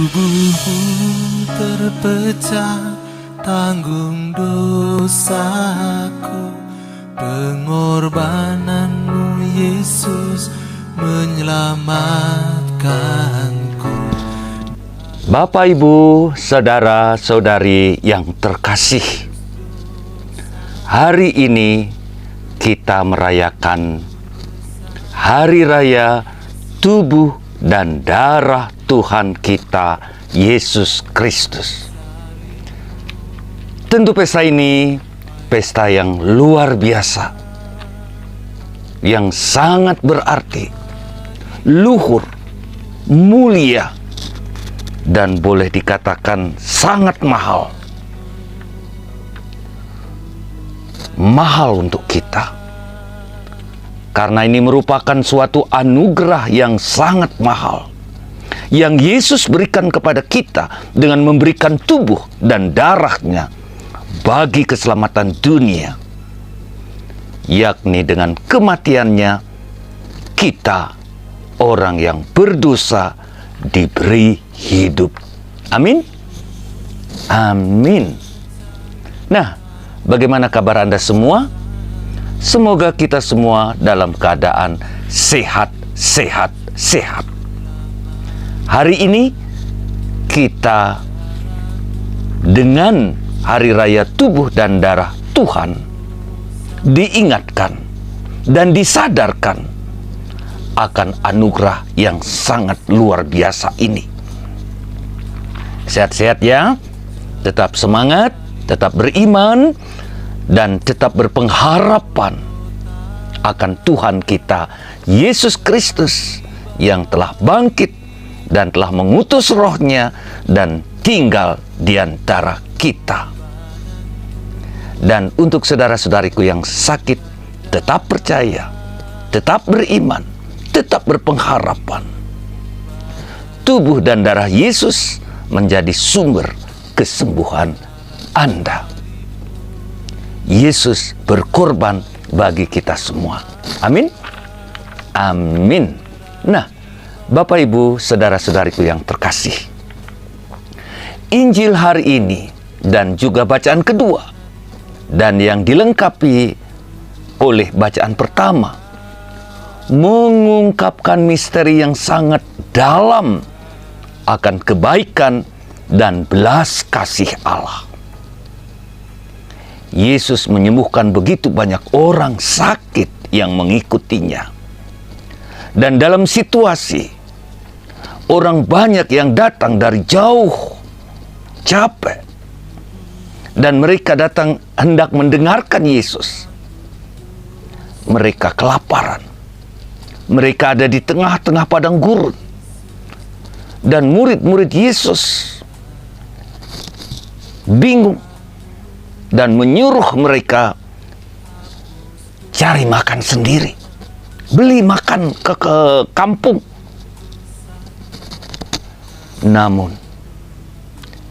Tubuhmu terpecah, tanggung dosaku. Pengorbananmu Yesus menyelamatkanku. Bapak, Ibu, saudara-saudari yang terkasih, hari ini kita merayakan Hari Raya Tubuh dan Darah Tuhan kita, Yesus Kristus. Tentu pesta ini pesta yang luar biasa, yang sangat berarti, luhur, mulia, dan boleh dikatakan sangat mahal. Mahal untuk kita. Karena ini merupakan suatu anugerah yang sangat mahal, yang Yesus berikan kepada kita dengan memberikan tubuh dan darahnya bagi keselamatan dunia. Yakni dengan kematiannya, kita orang yang berdosa diberi hidup. Amin. Amin. Nah, bagaimana kabar Anda semua? Semoga kita semua dalam keadaan sehat. Hari ini kita dengan Hari Raya Tubuh dan Darah Tuhan diingatkan dan disadarkan akan anugerah yang sangat luar biasa ini. Sehat-sehat ya, tetap semangat, tetap beriman, dan tetap berpengharapan akan Tuhan kita, Yesus Kristus, yang telah bangkit dan telah mengutus rohnya dan tinggal di antara kita. Dan untuk saudara-saudariku yang sakit, tetap percaya, tetap beriman, tetap berpengharapan. Tubuh dan darah Yesus menjadi sumber kesembuhan Anda. Yesus berkorban bagi kita semua. Amin. Amin. Nah, Bapak, Ibu, saudara-saudariku yang terkasih, Injil hari ini dan juga bacaan kedua dan yang dilengkapi oleh bacaan pertama mengungkapkan misteri yang sangat dalam akan kebaikan dan belas kasih Allah. Yesus menyembuhkan begitu banyak orang sakit yang mengikutinya. Dan dalam situasi orang banyak yang datang dari jauh, capek, dan mereka datang hendak mendengarkan Yesus. Mereka kelaparan. Mereka ada di tengah-tengah padang gurun. Dan murid-murid Yesus bingung dan menyuruh mereka cari makan sendiri, beli makan ke kampung. Namun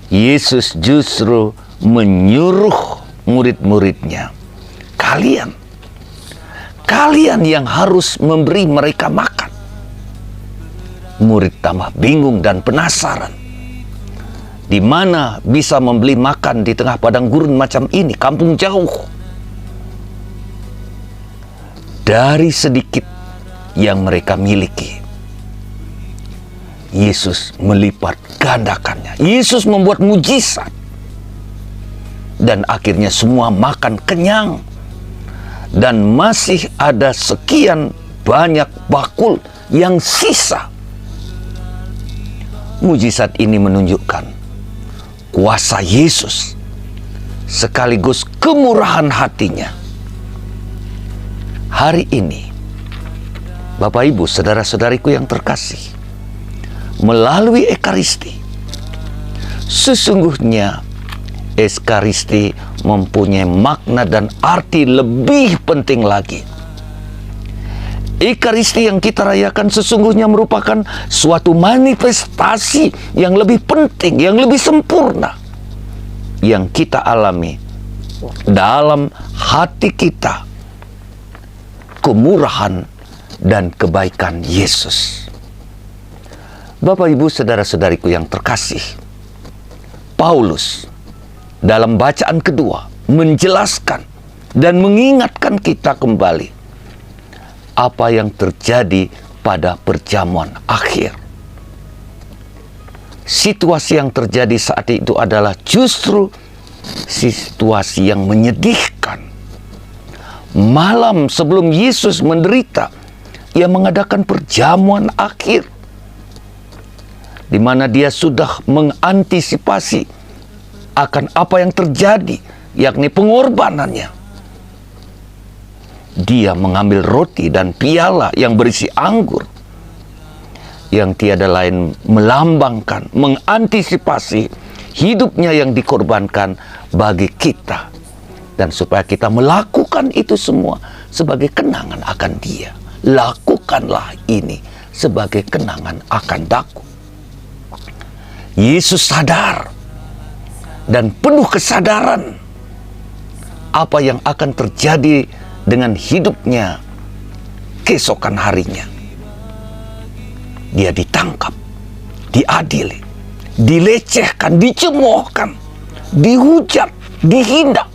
Yesus justru menyuruh murid-muridnya, kalian yang harus memberi mereka makan. Murid tambah bingung dan penasaran. Di mana bisa membeli makan di tengah padang gurun macam ini, kampung jauh. Dari sedikit yang mereka miliki, Yesus melipat gandakannya. Yesus membuat mujizat. Dan akhirnya semua makan kenyang. Dan masih ada sekian banyak bakul yang sisa. Mujizat ini menunjukkan kuasa Yesus sekaligus kemurahan hatinya. Hari ini, Bapak, Ibu, saudara-saudariku yang terkasih, melalui Ekaristi, sesungguhnya Ekaristi mempunyai makna dan arti lebih penting lagi. Ekaristi yang kita rayakan sesungguhnya merupakan suatu manifestasi yang lebih penting, yang lebih sempurna, yang kita alami dalam hati kita, kemurahan dan kebaikan Yesus. Bapak, Ibu, saudara-saudariku yang terkasih, Paulus dalam bacaan kedua menjelaskan dan mengingatkan kita kembali apa yang terjadi pada perjamuan akhir. Situasi yang terjadi saat itu adalah justru situasi yang menyedihkan. Malam sebelum Yesus menderita, Ia mengadakan perjamuan akhir, di mana Dia sudah mengantisipasi akan apa yang terjadi, yakni pengorbanannya. Dia mengambil roti dan piala yang berisi anggur, yang tiada lain melambangkan, mengantisipasi hidupnya yang dikorbankan bagi kita. Dan supaya kita melakukan itu semua sebagai kenangan akan Dia. Lakukanlah ini sebagai kenangan akan Daku. Yesus sadar dan penuh kesadaran apa yang akan terjadi dengan hidupnya keesokan harinya. Dia ditangkap, diadili, dilecehkan, dicemoohkan, dihujat, dihina,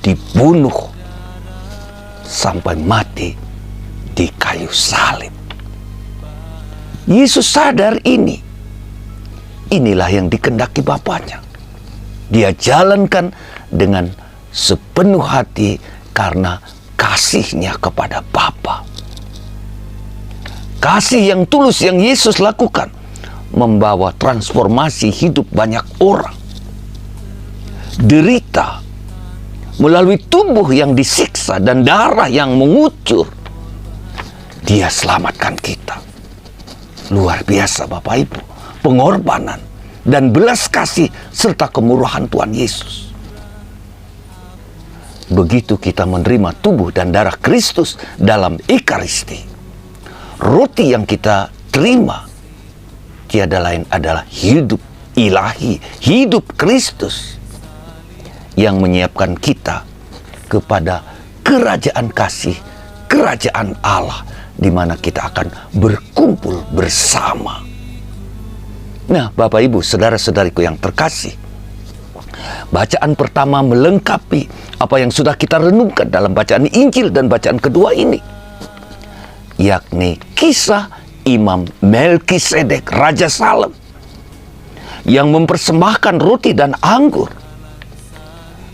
dibunuh sampai mati di kayu salib. Yesus sadar ini. Inilah yang dikehendaki Bapaknya. Dia jalankan dengan sepenuh hati karena kasihnya kepada Bapa. Kasih yang tulus yang Yesus lakukan membawa transformasi hidup banyak orang. Derita melalui tubuh yang disiksa dan darah yang mengucur, Dia selamatkan kita. Luar biasa Bapak Ibu, pengorbanan dan belas kasih serta kemurahan Tuhan Yesus. Begitu kita menerima tubuh dan darah Kristus dalam Ekaristi, roti yang kita terima tiada lain adalah hidup ilahi, hidup Kristus yang menyiapkan kita kepada kerajaan kasih, kerajaan Allah, di mana kita akan berkumpul bersama. Nah, Bapak Ibu, saudara-saudariku yang terkasih, bacaan pertama melengkapi apa yang sudah kita renungkan dalam bacaan Injil dan bacaan kedua ini, yakni kisah Imam Melkisedek, Raja Salem, yang mempersembahkan roti dan anggur.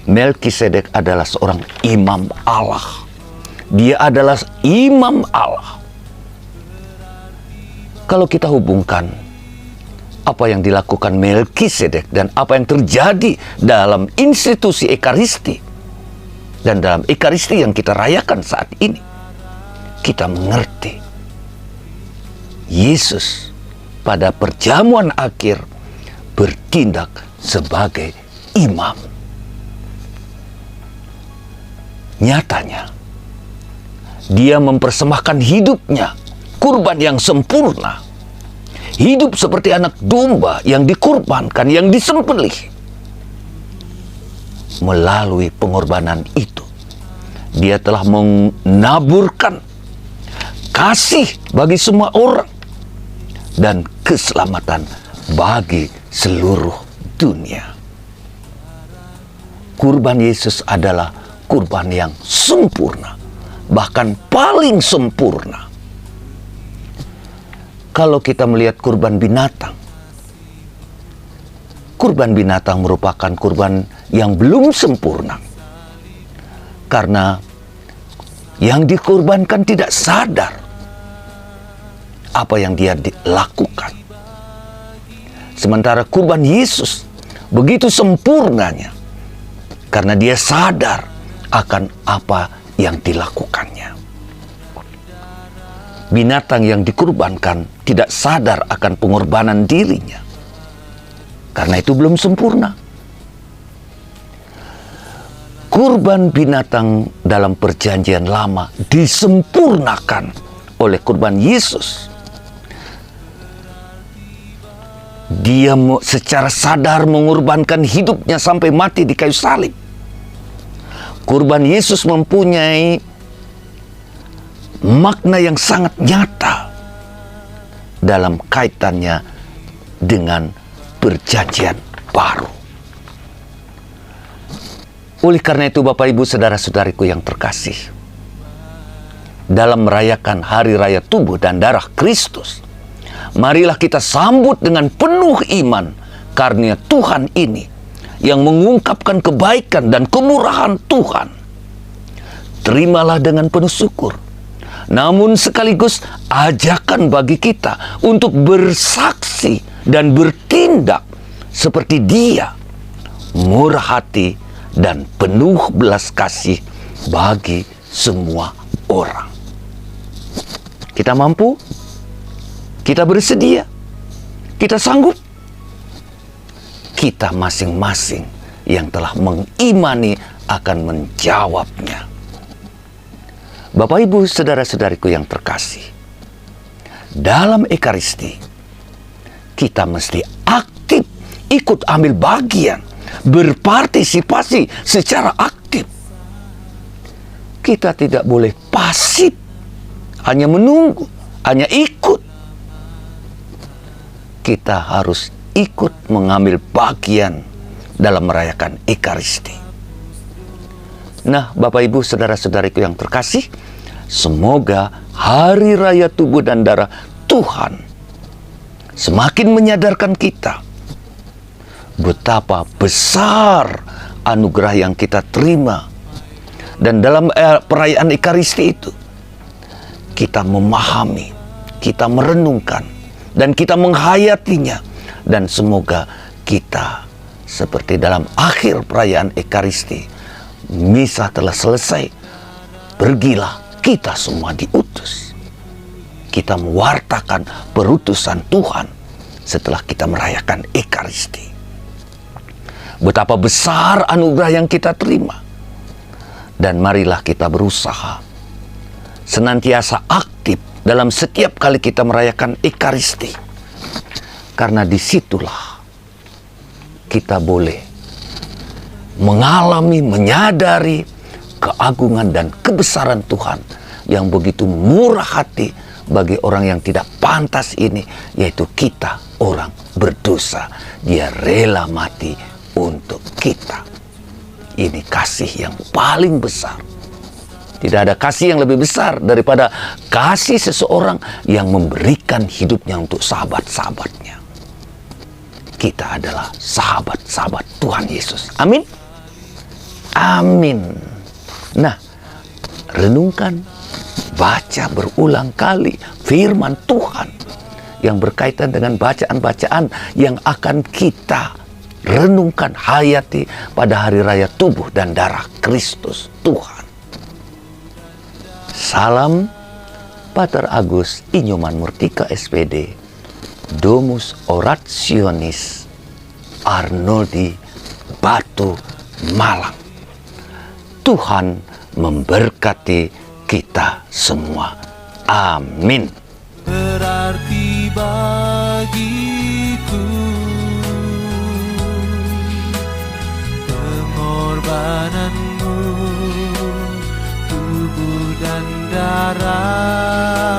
Melkisedek adalah seorang imam Allah. Dia adalah imam Allah. Kalau kita hubungkan apa yang dilakukan Melkisedek dan apa yang terjadi dalam institusi Ekaristi dan dalam Ekaristi yang kita rayakan saat ini, kita mengerti Yesus pada perjamuan akhir bertindak sebagai imam. Nyatanya, Dia mempersembahkan hidupnya, kurban yang sempurna. Hidup seperti anak domba yang dikurbankan, yang disembelih. Melalui pengorbanan itu, Dia telah menaburkan kasih bagi semua orang dan keselamatan bagi seluruh dunia. Kurban Yesus adalah kurban yang sempurna, bahkan paling sempurna. Kalau kita melihat kurban binatang merupakan kurban yang belum sempurna. Karena yang dikurbankan tidak sadar apa yang dia lakukan. Sementara kurban Yesus begitu sempurnanya, karena dia sadar akan apa yang dilakukannya. Binatang yang dikurbankan tidak sadar akan pengorbanan dirinya, karena itu belum sempurna. Kurban binatang dalam perjanjian lama disempurnakan oleh kurban Yesus. Dia secara sadar mengorbankan hidupnya sampai mati di kayu salib. Kurban Yesus mempunyai makna yang sangat nyata, dalam kaitannya dengan perjanjian baru. Oleh karena itu, Bapak Ibu saudara-saudariku yang terkasih, dalam merayakan hari raya tubuh dan darah Kristus, marilah kita sambut dengan penuh iman karena Tuhan ini yang mengungkapkan kebaikan dan kemurahan Tuhan. Terimalah dengan penuh syukur, namun sekaligus ajakan bagi kita untuk bersaksi dan bertindak seperti Dia, murah hati dan penuh belas kasih bagi semua orang. Kita mampu, kita bersedia, kita sanggup. Kita masing-masing yang telah mengimani akan menjawabnya. Bapak Ibu saudara-saudariku yang terkasih, dalam Ekaristi kita mesti aktif ikut ambil bagian, berpartisipasi secara aktif. Kita tidak boleh pasif, hanya menunggu, hanya ikut. Kita harus ikut mengambil bagian dalam merayakan Ekaristi. Nah, Bapak Ibu saudara-saudariku yang terkasih, semoga hari raya tubuh dan darah Tuhan semakin menyadarkan kita betapa besar anugerah yang kita terima. Dan dalam perayaan Ekaristi itu, kita memahami, kita merenungkan, dan kita menghayatinya. Dan semoga kita seperti dalam akhir perayaan Ekaristi, misa telah selesai, pergilah, kita semua diutus. Kita mewartakan perutusan Tuhan setelah kita merayakan Ekaristi. Betapa besar anugerah yang kita terima. Dan marilah kita berusaha senantiasa aktif dalam setiap kali kita merayakan Ekaristi. Karena disitulah kita boleh mengalami, menyadari keagungan dan kebesaran Tuhan yang begitu murah hati bagi orang yang tidak pantas ini, yaitu kita orang berdosa. Dia rela mati untuk kita. Ini kasih yang paling besar. Tidak ada kasih yang lebih besar daripada kasih seseorang yang memberikan hidupnya untuk sahabat-sahabatnya. Kita adalah sahabat-sahabat Tuhan Yesus. Amin. Amin. Nah, renungkan, baca berulang kali firman Tuhan yang berkaitan dengan bacaan-bacaan yang akan kita renungkan, hayati pada hari raya tubuh dan darah Kristus Tuhan. Salam Pater Agus Inyoman Murtika SPD, Domus Orationis Arnoldi, Batu, Malang. Tuhan memberkati kita semua. Amin. Berarti bagiku pengorbananmu, tubuh dan darah